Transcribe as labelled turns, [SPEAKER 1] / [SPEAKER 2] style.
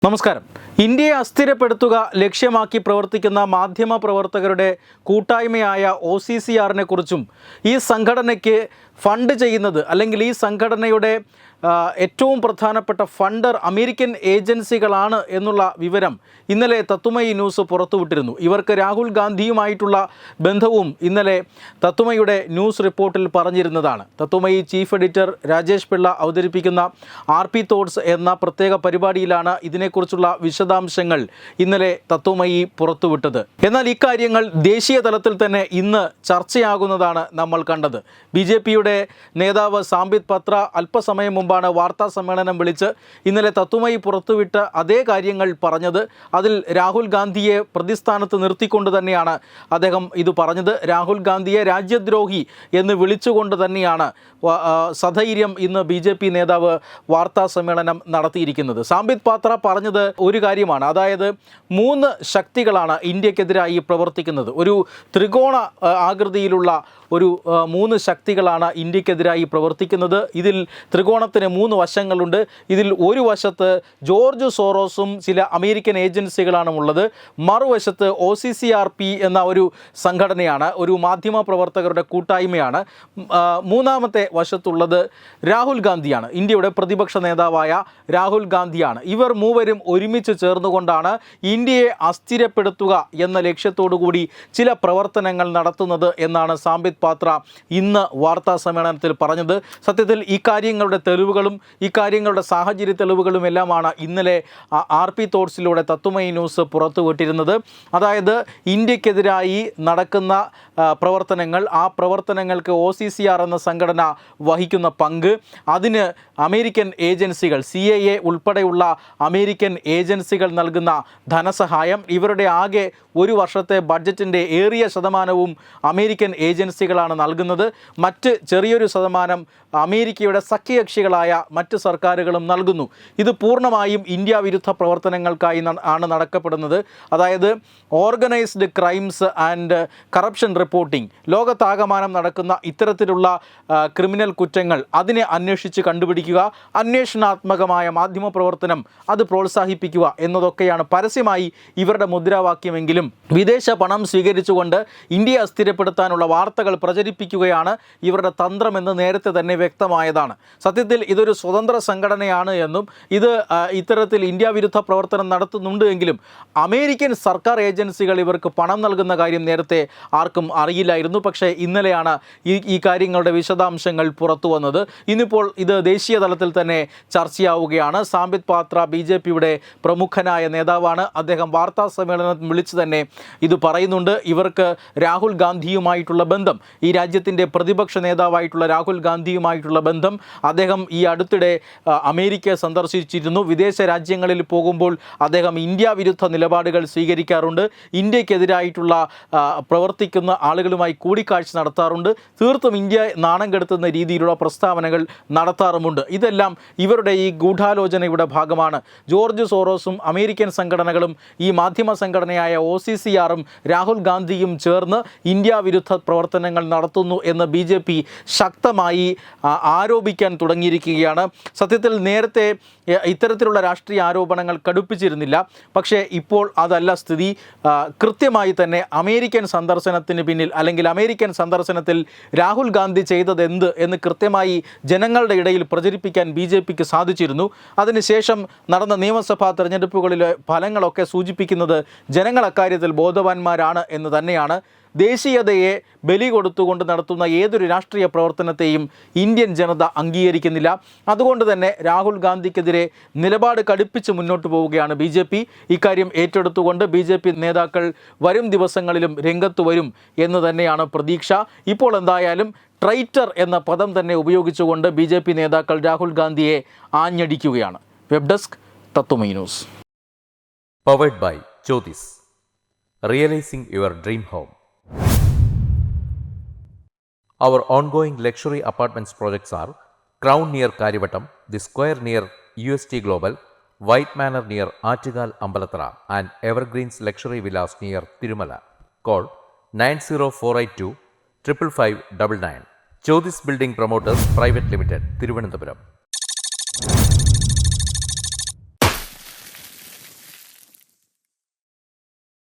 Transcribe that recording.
[SPEAKER 1] നമസ്കാരം. ഇന്ത്യയെ അസ്ഥിരപ്പെടുത്തുക ലക്ഷ്യമാക്കി പ്രവർത്തിക്കുന്ന മാധ്യമ പ്രവർത്തകരുടെ കൂട്ടായ്മയായ OCCR കുറിച്ചും ഈ സംഘടനയ്ക്ക് ഫണ്ട് ചെയ്യുന്നത് അല്ലെങ്കിൽ ഈ സംഘടനയുടെ ഏറ്റവും പ്രധാനപ്പെട്ട ഫണ്ടർ അമേരിക്കൻ ഏജൻസികളാണ് എന്നുള്ള വിവരം ഇന്നലെ തത്വമയി ന്യൂസ് പുറത്തുവിട്ടിരുന്നു. ഇവർക്ക് രാഹുൽ ഗാന്ധിയുമായിട്ടുള്ള ബന്ധവും ഇന്നലെ തത്വമയുടെ ന്യൂസ് റിപ്പോർട്ടിൽ പറഞ്ഞിരുന്നതാണ്. തത്വമയി ചീഫ് എഡിറ്റർ രാജേഷ് പിള്ള അവതരിപ്പിക്കുന്ന RP തോട്ട്സ് എന്ന പ്രത്യേക പരിപാടിയിലാണ് ഇതിനെക്കുറിച്ചുള്ള വിശദാംശങ്ങൾ ഇന്നലെ തത്വമയി പുറത്തുവിട്ടത്. എന്നാൽ ഇക്കാര്യങ്ങൾ ദേശീയ തലത്തിൽ തന്നെ ഇന്ന് ചർച്ചയാകുന്നതാണ് നമ്മൾ കണ്ടത്. BJPയുടെ നേതാവ് സാംബിത് പത്ര അല്പസമയം മുമ്പാണ് വാർത്താ സമ്മേളനം വിളിച്ച് ഇന്നലെ തത്വമയി പുറത്തുവിട്ട അതേ കാര്യങ്ങൾ പറഞ്ഞത്. അതിൽ രാഹുൽ ഗാന്ധിയെ പ്രതിസ്ഥാനത്ത് നിർത്തിക്കൊണ്ട് തന്നെയാണ് അദ്ദേഹം ഇത് പറഞ്ഞത്. രാഹുൽ ഗാന്ധിയെ രാജ്യദ്രോഹി എന്ന് വിളിച്ചുകൊണ്ട് തന്നെയാണ് സധൈര്യം ഇന്ന് BJP നേതാവ് വാർത്താ സമ്മേളനം നടത്തിയിരിക്കുന്നത്. സാംബിത് പാത്ര പറഞ്ഞത് ഒരു കാര്യമാണ്, അതായത് 3 ശക്തികളാണ് ഇന്ത്യക്കെതിരായി പ്രവർത്തിക്കുന്നത്. ഒരു ത്രികോണ ആകൃതിയിലുള്ള ഒരു 3 ശക്തികളാണ് ഇന്ത്യക്കെതിരായി പ്രവർത്തിക്കുന്നത്. ഇതിൽ ത്രികോണത്തിന് 3 വശങ്ങളുണ്ട്. ഇതിൽ ഒരു വശത്ത് ജോർജ് സോറോസും ചില അമേരിക്കൻ ഏജൻസികളാണ് ഉള്ളത്. മറുവശത്ത് OCCRP എന്ന ഒരു സംഘടനയാണ്, ഒരു മാധ്യമ പ്രവർത്തകരുടെ കൂട്ടായ്മയാണ്. മൂന്നാമത്തെ വശത്തുള്ളത് രാഹുൽ ഗാന്ധിയാണ്, ഇന്ത്യയുടെ പ്രതിപക്ഷ നേതാവായ രാഹുൽ ഗാന്ധിയാണ്. ഇവർ മൂവരും ഒരുമിച്ച് ചേർന്നുകൊണ്ടാണ് ഇന്ത്യയെ അസ്ഥിരപ്പെടുത്തുക എന്ന ലക്ഷ്യത്തോടു കൂടി ചില പ്രവർത്തനങ്ങൾ നടത്തുന്നത് എന്നാണ് സാംബിത് പാത്ര ഇന്ന് വാർത്താ സമ്മേളനത്തിൽ പറഞ്ഞത്. സത്യത്തിൽ ഇക്കാര്യങ്ങളുടെ തെളിവുകളും ഇക്കാര്യങ്ങളുടെ സാഹചര്യ തെളിവുകളും എല്ലാമാണ് ഇന്നലെ RP തോട്ട്സിലൂടെ തത്വമയി ന്യൂസ് പുറത്തുവിട്ടിരുന്നത്. അതായത് ഇന്ത്യക്കെതിരായി നടക്കുന്ന പ്രവർത്തനങ്ങൾ, ആ പ്രവർത്തനങ്ങൾക്ക് OCCR എന്ന സംഘടന വഹിക്കുന്ന പങ്ക്, അതിന് അമേരിക്കൻ ഏജൻസികൾ CIA ഉൾപ്പെടെയുള്ള അമേരിക്കൻ ഏജൻസികൾ നൽകുന്ന ധനസഹായം, ഇവരുടെ ആകെ ഒരു വർഷത്തെ ബഡ്ജറ്റിൻ്റെ ഏറിയ ശതമാനവും അമേരിക്കൻ ഏജൻസികളാണ് നൽകുന്നത്. മറ്റ് ചെറിയൊരു ശതമാനം അമേരിക്കയുടെ സഖ്യകക്ഷികളായ മറ്റ് സർക്കാരുകളും നൽകുന്നു. ഇത് പൂർണ്ണമായും ഇന്ത്യ വിരുദ്ധ പ്രവർത്തനങ്ങൾക്കായി ആണ് നടക്കപ്പെടുന്നത്. അതായത് organised crimes and corruption reporting, ലോകത്താകമാനം നടക്കുന്ന ഇത്തരത്തിലുള്ള ക്രിമിനൽ കുറ്റങ്ങൾ അതിനെ അന്വേഷിച്ച് കണ്ടുപിടിക്കുക, അന്വേഷണാത്മകമായ മാധ്യമ പ്രവർത്തനം അത് പ്രോത്സാഹിപ്പിക്കുക എന്നതൊക്കെയാണ് പരസ്യമായി ഇവരുടെ മുദ്രാവാക്യമെങ്കിലും വിദേശ പണം സ്വീകരിച്ചുകൊണ്ട് ഇന്ത്യയെ അസ്ഥിരപ്പെടുത്താനുള്ള വാർത്തകൾ പ്രചരിപ്പിക്കുകയാണ് ഇവരുടെ തന്ത്രമെന്ന് നേരത്തെ തന്നെ വ്യക്തമായതാണ്. സത്യത്തിൽ ഇതൊരു സ്വതന്ത്ര സംഘടനയാണ് എന്നും ഇത് ഇത്തരത്തിൽ ഇന്ത്യ വിരുദ്ധ പ്രവർത്തനം നടത്തുന്നുണ്ട് എങ്കിലും അമേരിക്കൻ സർക്കാർ ഏജൻസികൾ ഇവർക്ക് പണം നൽകുന്ന കാര്യം നേരത്തെ ആർക്കും അറിയില്ലായിരുന്നു. പക്ഷേ ഇന്നലെയാണ് ഈ കാര്യങ്ങളുടെ വിശദാംശങ്ങൾ പുറത്തു വന്നത്. ഇന്നിപ്പോൾ ഇത് ദേശീയ തലത്തിൽ തന്നെ ചർച്ചയാവുകയാണ്. സാംബിത് പാത്ര BJPയുടെ പ്രമുഖനായ നേതാവാണ്. അദ്ദേഹം വാർത്താ സമ്മേളനം വിളിച്ച് തന്നെ ഇത് പറയുന്നുണ്ട്. ഇവർക്ക് രാഹുൽ ഗാന്ധിയുമായിട്ടുള്ള ബന്ധം, ഈ രാജ്യത്തിൻ്റെ പ്രതിപക്ഷ നേതാവായിട്ടുള്ള രാഹുൽ ഗാന്ധിയുമായിട്ടുള്ള ബന്ധം, അദ്ദേഹം ഈ അടുത്തിടെ അമേരിക്ക സന്ദർശിച്ചിരുന്നു. വിദേശ രാജ്യങ്ങളിൽ പോകുമ്പോൾ അദ്ദേഹം ഇന്ത്യ വിരുദ്ധ നിലപാടുകൾ സ്വീകരിക്കാറുണ്ട്. ഇന്ത്യക്കെതിരായിട്ടുള്ള പ്രവർത്തിക്കുന്ന ആളുകളുമായി കൂടിക്കാഴ്ച നടത്താറുണ്ട്. തീർത്തും ഇന്ത്യ നാണം കെടുത്തുന്ന രീതിയിലുള്ള പ്രസ്താവനകൾ നടത്താറുമുണ്ട്. ഇതെല്ലാം ഇവരുടെ ഈ ഗൂഢാലോചനയുടെ ഭാഗമാണ്. ജോർജ് സോറോസും അമേരിക്കൻ സംഘടനകളും ഈ മാധ്യമ സംഘടനയായ OCCRും രാഹുൽ ഗാന്ധിയും ചേർന്ന് ഇന്ത്യ വിരുദ്ധ പ്രവർത്തനങ്ങൾ നടത്തുന്നു എന്ന് BJP ശക്തമായി ആരോപിക്കാൻ തുടങ്ങിയിരിക്കുകയാണ്. സത്യത്തിൽ നേരത്തെ ഇത്തരത്തിലുള്ള രാഷ്ട്രീയ ആരോപണങ്ങൾ കടുപ്പിച്ചിരുന്നില്ല. പക്ഷേ ഇപ്പോൾ അതല്ല സ്ഥിതി. കൃത്യമായി തന്നെ അമേരിക്കൻ സന്ദർശനത്തിന് പിന്നിൽ, അല്ലെങ്കിൽ അമേരിക്കൻ സന്ദർശനത്തിൽ രാഹുൽ ഗാന്ധി ചെയ്തതെന്ത് എന്ന് കൃത്യമായി ജനങ്ങളുടെ ഇടയിൽ പ്രചരിപ്പിക്കാൻ BJPക്ക് സാധിച്ചിരുന്നു. അതിനുശേഷം നടന്ന നിയമസഭാ തെരഞ്ഞെടുപ്പുകളിലെ ഫലങ്ങളൊക്കെ സൂചിപ്പിക്കുന്നത് ജനങ്ങൾ അക്കാര്യത്തിൽ ബോധവാന്മാരാണ് എന്ന് തന്നെയാണ്. ദേശീയതയെ ബലി കൊടുത്തുകൊണ്ട് നടത്തുന്ന ഏതൊരു രാഷ്ട്രീയ പ്രവർത്തനത്തെയും ഇന്ത്യൻ ജനത അംഗീകരിക്കുന്നില്ല. അതുകൊണ്ട് തന്നെ രാഹുൽ ഗാന്ധിക്കെതിരെ നിലപാട് കടുപ്പിച്ച് മുന്നോട്ട് പോവുകയാണ് BJP. ഇക്കാര്യം ഏറ്റെടുത്തുകൊണ്ട് BJP നേതാക്കൾ വരും ദിവസങ്ങളിലും രംഗത്ത് വരും എന്ന് തന്നെയാണ് പ്രതീക്ഷ. ഇപ്പോൾ എന്തായാലും ട്രൈറ്റർ എന്ന പദം തന്നെ ഉപയോഗിച്ചുകൊണ്ട് BJP നേതാക്കൾ രാഹുൽ ഗാന്ധിയെ ആഞ്ഞടിക്കുകയാണ്. Web desk Tatwamayi news.
[SPEAKER 2] Powered by Jyothis, realising your dream home. Our ongoing luxury apartments projects are Crown near Karivattam, The Square near UST Global, White Manor near Aattugal Ambalathara, and Evergreens Luxury Villas near Tirumala. Call 90482 55599. Jyothis Building Promoters Private Limited, Thiruvananthapuram.